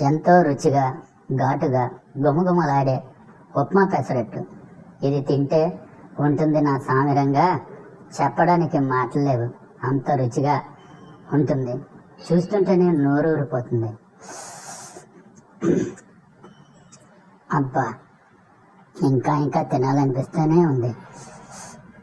ఎంతో రుచిగా ఘాటుగా గుమగుమలాడే ఉప్మా పెసరట్టు. ఇది తింటే ఉంటుంది నా సామిరంగా, చెప్పడానికి మాటలు లేవు. అంత రుచిగా ఉంటుంది. చూస్తుంటేనే నోరు ఊరిపోతుంది. అబ్బా, ఇంకా ఇంకా తినాలనిపిస్తూనే ఉంది.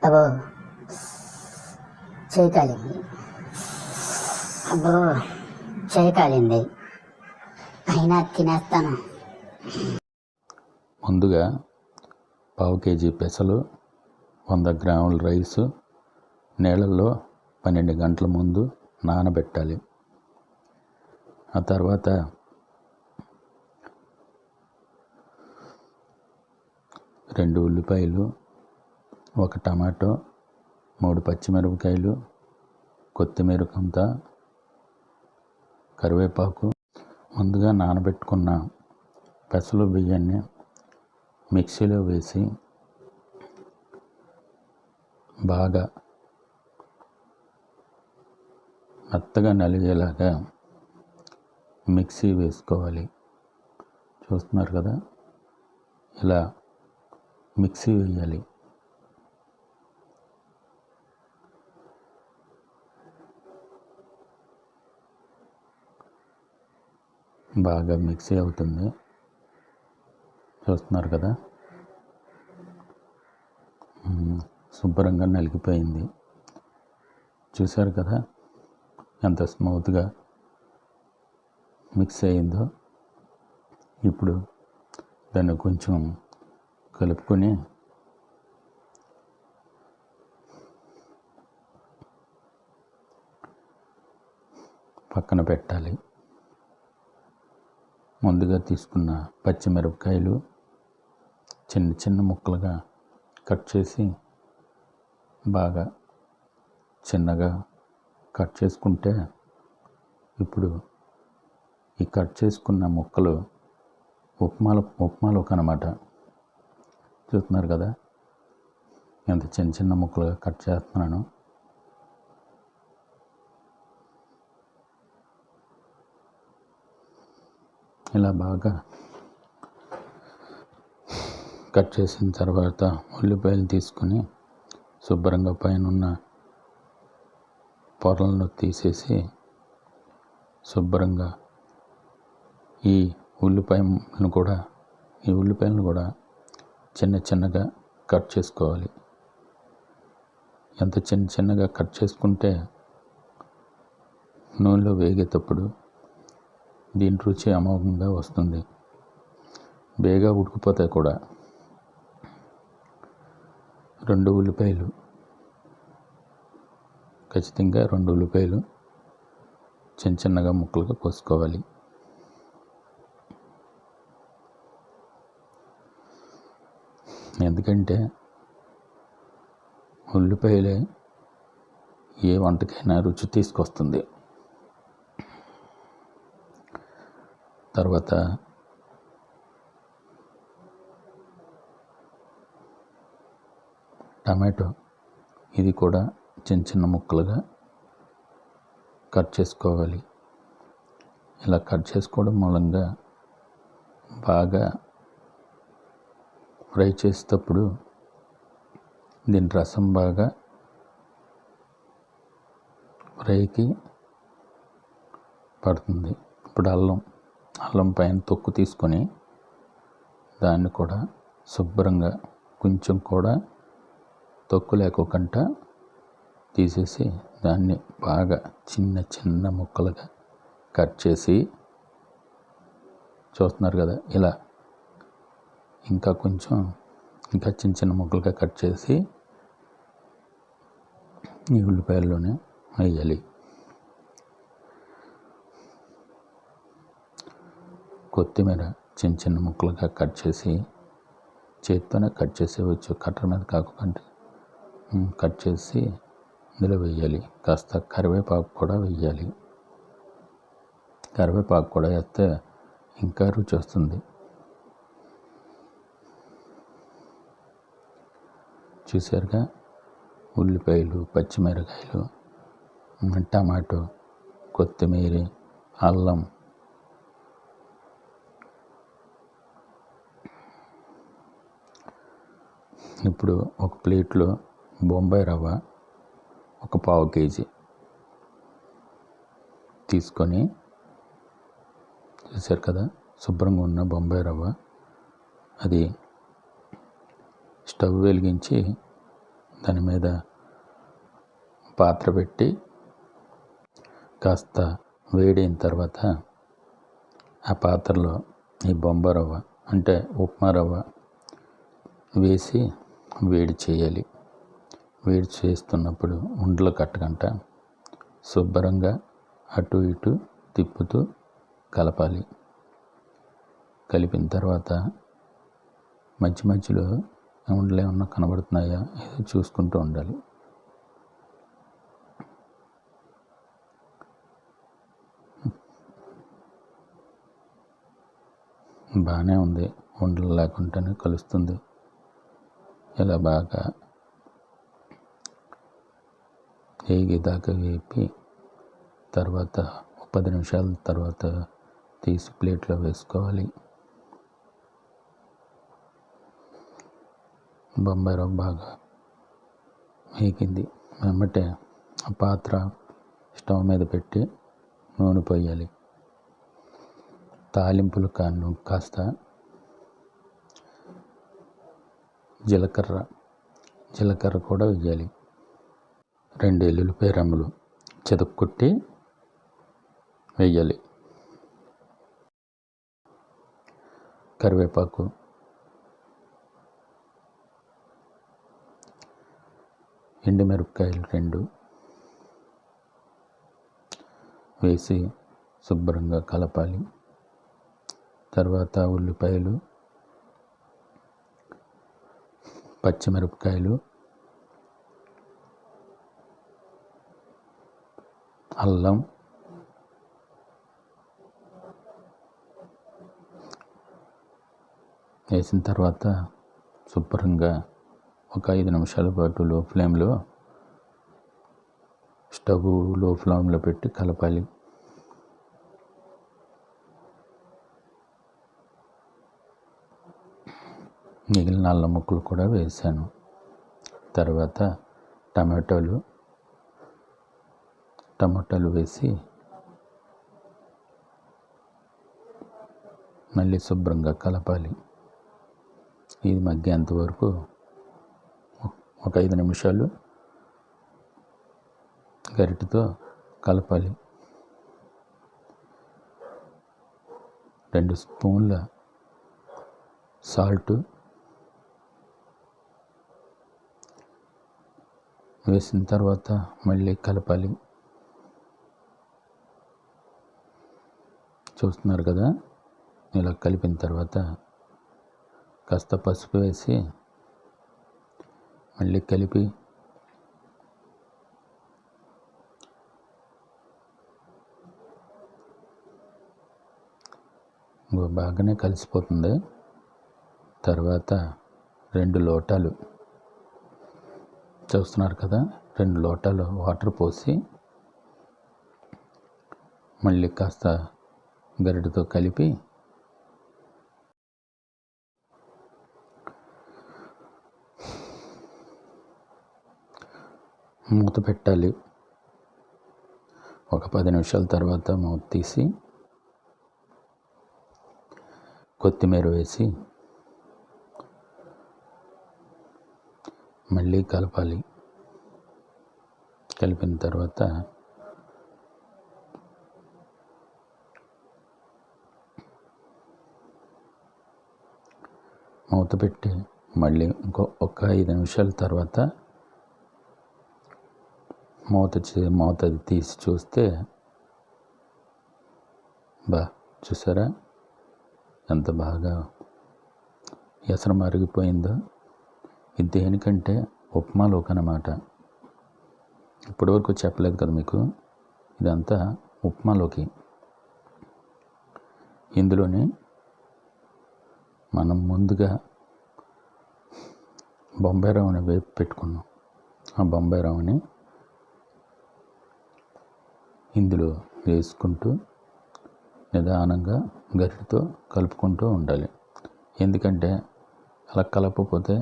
అబ్బో, చేయి కాలింది. అబ్బో, చేయి కాలింది. అయినా తినేస్తాను. ముందుగా 1/2 కేజీ పెసలు, 100 గ్రాముల రైసు నీళ్ళల్లో 12 గంటల ముందు నానబెట్టాలి. ఆ తర్వాత 2 ఉల్లిపాయలు, 1 టమాటో, 3 పచ్చిమిరపకాయలు, కొత్తిమీర కొంత, కరివేపాకు, ముందుగా నానబెట్టుకున్న పెసలు బియ్యాన్ని మిక్సీలో వేసి బాగా మెత్తగా నలిగేలాగా మిక్సీ వేసుకోవాలి. చూస్తున్నారు కదా, ఇలా మిక్సీ వేయాలి. బాగా మిక్సీ అవుతుంది. చూస్తున్నారు కదా, శుభ్రంగా నలిగిపోయింది. చూశారు కదా ఎంత స్మూత్గా మిక్స్ అయిందో. ఇప్పుడు దాన్ని కొంచెం కలుపుకొని పక్కన పెట్టాలి. ముందుగా తీసుకున్న పచ్చిమిరపకాయలు చిన్న చిన్న ముక్కలుగా కట్ చేసి బాగా చిన్నగా కట్ చేసుకుంటే ఇప్పుడు ఈ కట్ చేసుకున్న ముక్కలు ఉప్మాలోకి అన్నమాట. చూస్తున్నారు కదా ఎంత చిన్న చిన్న ముక్కలుగా కట్ చేస్తున్నాను. ఇలా బాగా కట్ చేసిన తర్వాత ఉల్లిపాయలు తీసుకొని శుభ్రంగా పైన ఉన్న పొరలను తీసేసి శుభ్రంగా ఈ ఉల్లిపాయలను కూడా చిన్న చిన్నగా కట్ చేసుకోవాలి. ఎంత చిన్న చిన్నగా కట్ చేసుకుంటే నూనెలో వేగేటప్పుడు దీని రుచి అమోఘంగా వస్తుంది. బేగా ఉడికిపోతాయి కూడా. 2 ఉల్లిపాయలు, ఖచ్చితంగా 2 ఉల్లిపాయలు చిన్న చిన్నగా ముక్కలుగా కోసుకోవాలి. ఎందుకంటే ఉల్లిపాయలే ఏ వంటకైనా రుచి తీసుకొస్తుంది. తర్వాత టమాటో, ఇది కూడా చిన్న చిన్న ముక్కలుగా కట్ చేసుకోవాలి. ఇలా కట్ చేసుకోవడం మూలంగా బాగా ఫ్రై చేసేటప్పుడు దీని రసం బాగా ఫ్రైకి పడుతుంది. ఇప్పుడు అల్లం పైన తొక్కు తీసుకొని దాన్ని కూడా శుభ్రంగా కొంచెం కూడా తొక్కు లేకోకుండా తీసేసి దాన్ని బాగా చిన్న చిన్న ముక్కలుగా కట్ చేసి, చూస్తున్నారు కదా ఇలా ఇంకా చిన్న చిన్న ముక్కలుగా కట్ చేసి ఈ ఉల్లిపాయల్లోనే వేయాలి. కొత్తిమీర చిన్న చిన్న ముక్కలుగా కట్ చేసి చేతితోనే కట్ చేసేవచ్చు, కట్టర్ మీద కాకుండా కట్ చేసి ఇందులో వేయాలి. కాస్త కరివేపాకు కూడా వేయాలి. కరివేపాకు కూడా వేస్తే ఇంకా రుచి వస్తుంది. చూసారుగా, ఉల్లిపాయలు, పచ్చిమిరకాయలు, టమాటో, కొత్తిమీర, అల్లం ఇప్పుడు ఒక ప్లేట్లో బొంబాయి రవ్వ ఒక పావు కేజీ తీసుకొని, చూశారు కదా శుభ్రంగా ఉన్న బొంబాయి రవ్వ, అది స్టవ్ వెలిగించి దాని మీద పాత్ర పెట్టి కాస్త వేడైన తర్వాత ఆ పాత్రలో ఈ బొంబాయి రవ్వ అంటే ఉప్మా రవ్వ వేసి వేడి చేయాలి. వేడి చేస్తున్నప్పుడు ఉండలు కట్టకుండా శుభ్రంగా అటు ఇటు తిప్పుతూ కలపాలి. కలిపిన తర్వాత మధ్య మధ్యలో ఉండలు ఏమన్నా కనబడుతున్నాయా ఏదో చూసుకుంటూ ఉండాలి. బాగానే ఉంది, ఉండలు లేకుండానే కలుస్తుంది. ఇలా బాగా వేగేదాకా వేపి తర్వాత 10 నిమిషాల తర్వాత తీసి ప్లేట్లో వేసుకోవాలి. బొంబాయి రవ్వ బాగా వేగింది. వెంబటే ఆ పాత్ర స్టవ్ మీద పెట్టి నూనె పోయాలి. తాలింపులు కాస్త జీలకర్ర కూడా వేయాలి. 2 ఎల్లుల్లిపాయ రెమ్మలు చెదక్కొట్టి వేయాలి. కరివేపాకు, ఎండుమిరపకాయలు 2 వేసి శుభ్రంగా కలపాలి. తర్వాత ఉల్లిపాయలు, పచ్చిమిరపకాయలు, అల్లం, వేసిన తర్వాత శుభ్రంగా ఒక 5 నిమిషాల పాటు స్టవ్ లో ఫ్లేమ్లో పెట్టి కలపాలి. మిగిలిన అల్లం ముక్కలు కూడా వేసాను. తర్వాత టమాటాలు వేసి మళ్ళీ శుభ్రంగా కలపాలి. ఇది మగ్గేంత వరకు ఒక 5 నిమిషాలు గరిటెతో కలపాలి. 2 స్పూన్ల సాల్ట్ వేసిన తర్వాత మళ్ళీ కలపాలి. చూస్తున్నారు కదా, ఇలా కలిపిన తర్వాత కాస్త పసుపు వేసి మళ్ళీ కలిపి బాగానే కలిసిపోతుంది. తర్వాత 2 లోటాలు చూస్తున్నారు కదా, 2 లోటాలు వాటర్ పోసి మళ్ళీ కాస్త గరిటెతో కలిపి మూత పెట్టాలి. ఒక 10 నిమిషాల తర్వాత మూత తీసి కొత్తిమీర వేసి మళ్ళీ కలపాలి. కలిపిన తర్వాత మూత పెట్టి మళ్ళీ ఒక 5 నిమిషాల తర్వాత మూత తీసి చూస్తే చూసారా ఎంత బాగా ఎసరు మరిగిపోయిందో. ఇది దేనికంటే ఉప్మాలోకి అన్నమాట. ఇప్పటివరకు చెప్పలేదు కదా మీకు, ఇదంతా ఉప్మాలోకి. ఇందులోని మనం ముందుగా బొంబాయి రవ్వని వేపి పెట్టుకున్నాం. ఆ బొంబాయి రవ్వని ఇందులో వేసుకుంటూ నిదానంగా గరిటెతో కలుపుకుంటూ ఉండాలి. ఎందుకంటే అలా కలపకపోతే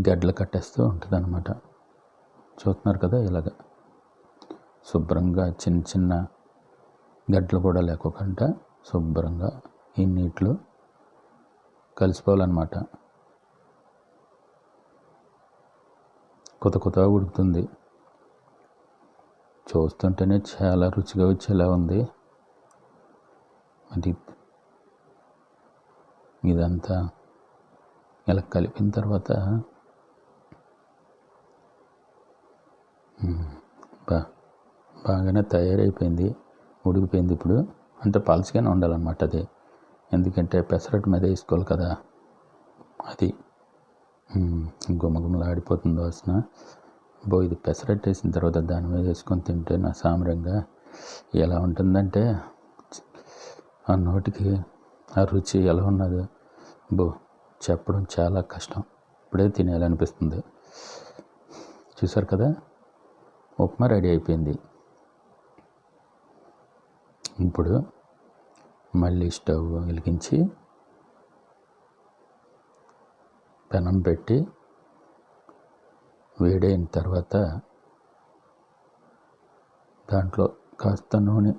గడ్డలు కట్టేస్తూ ఉంటుంది అన్నమాట. చూస్తున్నారు కదా, ఇలాగ శుభ్రంగా చిన్న చిన్న గడ్డలు కూడా లేకోకుండా శుభ్రంగా ఈ నీటిలో కలిసిపోవాలన్నమాట. కొత్త ఉడుకుతుంది. చూస్తుంటేనే చాలా రుచిగా వచ్చేలా ఉంది. అది ఇదంతా ఇలా కలిపిన తర్వాత బాగానే తయారైపోయింది, ఉడికిపోయింది. ఇప్పుడు అంటే పల్చగానే ఉండాలన్నమాట అది, ఎందుకంటే పెసరట్టు మీద వేసుకోవాలి కదా. అది గుమగుమలాడిపోతుంది వాసన. ఇది పెసరట్టు వేసిన తర్వాత దాని మీద వేసుకొని తింటే నా సామరంగా ఎలా ఉంటుందంటే ఆ నోటికి ఆ రుచి ఎలా ఉన్నది చెప్పడం చాలా కష్టం. ఇప్పుడే తినేయాలనిపిస్తుంది. చూసారు కదా, ఉప్మా రెడీ అయిపోయింది. ఇప్పుడు మళ్ళీ స్టవ్ వెలిగించి పెనం పెట్టి వేడైన తర్వాత దాంట్లో కాస్త నూనె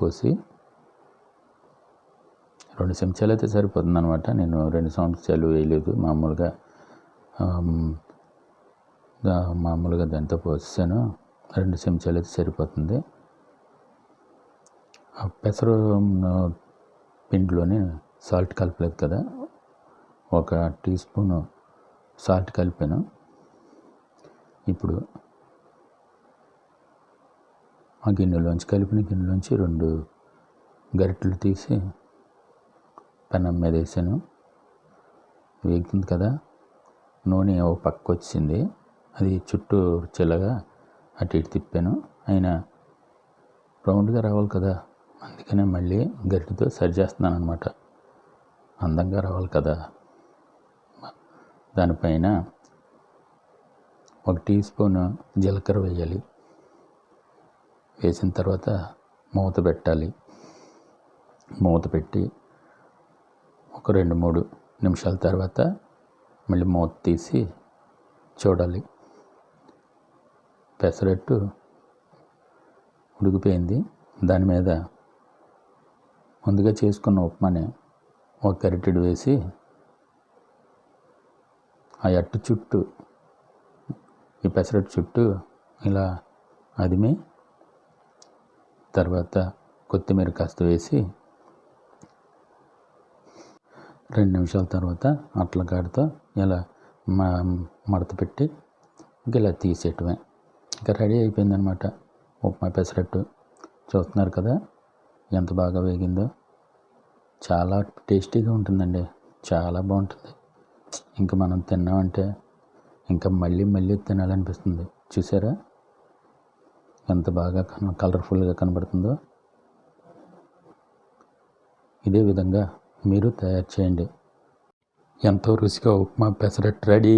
పోసి 2 చెంచాలు అయితే సరిపోతుంది అనమాట. నేను 2 చెంచాలు వేయలేదు, మామూలుగా దాంతో పోసాను. 2 చెంచాలు అయితే సరిపోతుంది. ఆ పెసరు పిండిలోనే సాల్ట్ కలపలేదు కదా, 1 టీ స్పూను సాల్ట్ కలిపాను. ఇప్పుడు ఆ కలిపిన గిన్నెలోంచి 2 గరిటెలు తీసి పెనం మీద వేసాను. వేగుతుంది కదా, నూనె ఓ పక్క వచ్చింది, అది చుట్టూ చిల్లగా అటు ఇటు తిప్పాను. అయినా రౌండ్గా రావాలి కదా, అందుకనే మళ్ళీ గరిటెతో సరి చేస్తున్నాను అనమాట. అందంగా రావాలి కదా. దానిపైన 1 టీ స్పూన్ జీలకర్ర వేయాలి. వేసిన తర్వాత మూత పెట్టాలి. మూత పెట్టి ఒక 2-3 నిమిషాల తర్వాత మళ్ళీ మూత తీసి చూడాలి. పెసరట్టు ఉడికిపోయింది. దాని మీద ముందుగా చేసుకున్న ఉప్మాని 1 గరిటెడు వేసి ఆ అట్టు చుట్టూ, ఈ పెసరట్టు చుట్టూ ఇలా అదిమి తర్వాత కొత్తిమీర కాస్త వేసి 2 నిమిషాల తర్వాత అట్ల కాడతో ఇలా మడత పెట్టి ఇలా తీసేయటమే. ఇంకా రెడీ అయిపోయిందనమాట ఉప్మా పెసరట్టు. చూస్తున్నారు కదా ఎంత బాగా వేగిందో. చాలా టేస్టీగా ఉంటుందండి, చాలా బాగుంటుంది. ఇంకా మనం తిన్నామంటే ఇంకా మళ్ళీ తినాలనిపిస్తుంది. చూసారా ఎంత బాగా కలర్ఫుల్గా కనబడుతుందో. ఇదే విధంగా మీరు తయారు చేయండి. ఎంతో రుచిగా ఉప్మా పెసరట్టు రెడీ.